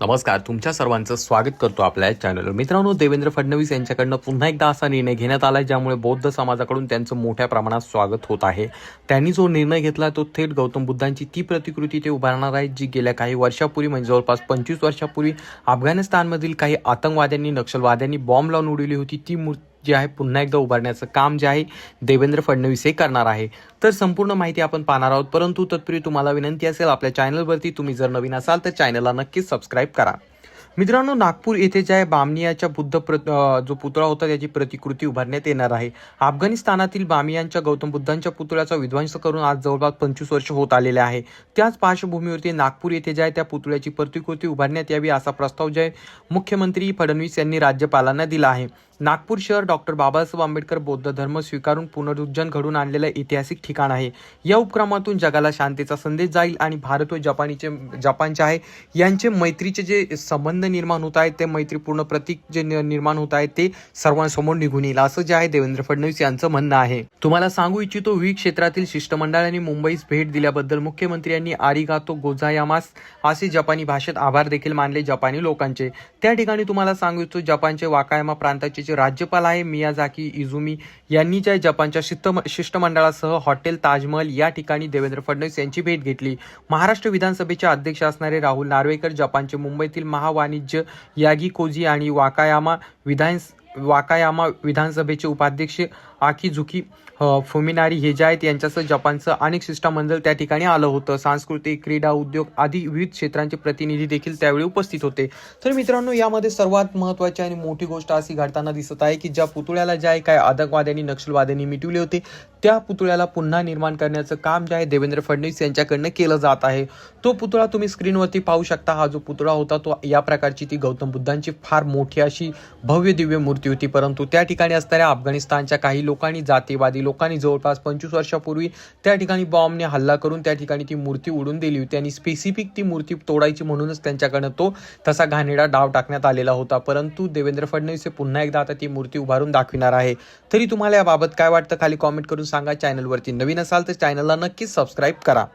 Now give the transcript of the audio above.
नमस्कार, तुमच्या सर्वांचं स्वागत करतो आपल्या चॅनलवर। मित्रांनो, देवेंद्र फडणवीस यांच्याकडनं पुन्हा एकदा असा निर्णय घेण्यात आला ज्यामुळे बौद्ध समाजाकडून त्यांचं मोठ्या प्रमाणात स्वागत होत आहे। त्यांनी जो निर्णय घेतला तो थेट गौतम बुद्धांची ती प्रतिकृती ते उभारणार आहेत जी गेल्या काही वर्षापूर्वी म्हणजे जवळपास 25 वर्षापूर्वी अफगाणिस्तानमधील काही आतंकवाद्यांनी नक्षलवाद्यांनी बॉम्ब लावून उडवली होती। ती मूर्ती जे आहे पुन्हा एकदा उभारण्याचं काम जे आहे देवेंद्र फडणवीस हे करणार आहे। तर संपूर्ण माहिती आपण पाहणार आहोत, परंतु तत्पूर्वी तुम्हाला विनंती असेल आपल्या चॅनलवरती तुम्ही जर नवीन असाल तर चॅनलला नक्कीच सबस्क्राईब करा। मित्रांनो, नागपूर येथे ज्या बामियाच्या जो पुतळा होता त्याची प्रतिकृती उभारण्यात येणार आहे। अफगाणिस्तानातील बामियांच्या गौतम बुद्धांच्या पुतळ्याचा विध्वंस करून आज जवळपास 25 वर्ष होत आलेले आहे। त्याच पार्श्वभूमीवरती नागपूर येथे ज्या त्या पुतळ्याची प्रतिकृती उभारण्यात यावी असा प्रस्ताव जे मुख्यमंत्री फडणवीस यांनी राज्यपालांना दिला आहे। नागपूर शहर डॉक्टर बाबासाहेब आंबेडकर बौद्ध धर्म स्वीकारून पुनरुज्जीवन घडवून आणलेलं ऐतिहासिक ठिकाण आहे। या उपक्रमातून जगाला शांतीचा संदेश जाईल आणि भारत व जपानचे आहे यांचे मैत्रीचे जे संबंध निर्माण होत आहेत ते मैत्रीपूर्ण प्रतीक जे निर्माण होत आहेत ते सर्वांसमोर निघून येईल असं जे आहे देवेंद्र फडणवीस यांचं म्हणणं आहे। तुम्हाला सांगू इच्छितो, विविध क्षेत्रातील शिष्टमंडळाने मुंबईस भेट दिल्याबद्दल मुख्यमंत्र्यांनी आरिगातो गोजायामास असे जपानी भाषेत आभार देखील मानले जपानी लोकांचे। त्या ठिकाणी तुम्हाला सांगू इच्छितो, जपानचे वाकायामा प्रांताचे जे राज्यपाल आहे मियाझाकी इझुमी यांनी ज्या जपानच्या शिष्टमंडळासह हॉटेल ताजमहल या ठिकाणी देवेंद्र फडणवीस यांची भेट घेतली। महाराष्ट्र विधानसभेचे अध्यक्ष असणारे राहुल नार्वेकर, जपानचे मुंबईतील महावाणिज्य यागी कोजी आणि वाकायामा विधानसभेचे उपाध्यक्ष आकिझुकी फुमिनारी हे जे आहेत यांच्यासह जपानचं अनेक शिष्टमंडळ त्या ठिकाणी आलं होतं। सांस्कृतिक, क्रीडा, उद्योग आदी विविध क्षेत्रांचे प्रतिनिधी देखील त्यावेळी उपस्थित होते। तर मित्रांनो, यामध्ये सर्वात महत्त्वाची आणि मोठी गोष्ट अशी घडताना दिसत आहे की ज्या पुतळ्याला जे आहे काय आतंकवाद्यांनी नक्षलवाद्यांनी मिटवले होते त्या पुतळ्याला पुन्हा निर्माण करण्याचं काम जे आहे देवेंद्र फडणवीस यांच्याकडनं केलं जात आहे। तो पुतळा तुम्ही स्क्रीनवरती पाहू शकता। हा जो पुतळा होता तो या प्रकारची ती गौतम बुद्धांची फार मोठी अशी भव्य दिव्य मूर्ती होती, परंतु त्या ठिकाणी असणाऱ्या अफगाणिस्तानच्या काही लोकांनी, जातीवादी लोकांनी जवळपास 25 वर्षापूर्वी त्या ठिकाणी बॉम्बने हल्ला करून त्या ठिकाणी ती मूर्ती उडून दिली होती आणि स्पेसिफिक ती मूर्ती तोडायची म्हणूनच त्यांच्याकडनं तो तसा घाणेरडा डाव टाकण्यात आलेला होता। परंतु देवेंद्र फडणवीस हे पुन्हा एकदा आता ती मूर्ती उभारून दाखविणार आहे। तरी तुम्हाला याबाबत काय वाटतं खाली कॉमेंट करून सांगा। चॅनलवरती नवीन असाल तर चॅनलला नक्कीच सबस्क्राईब करा।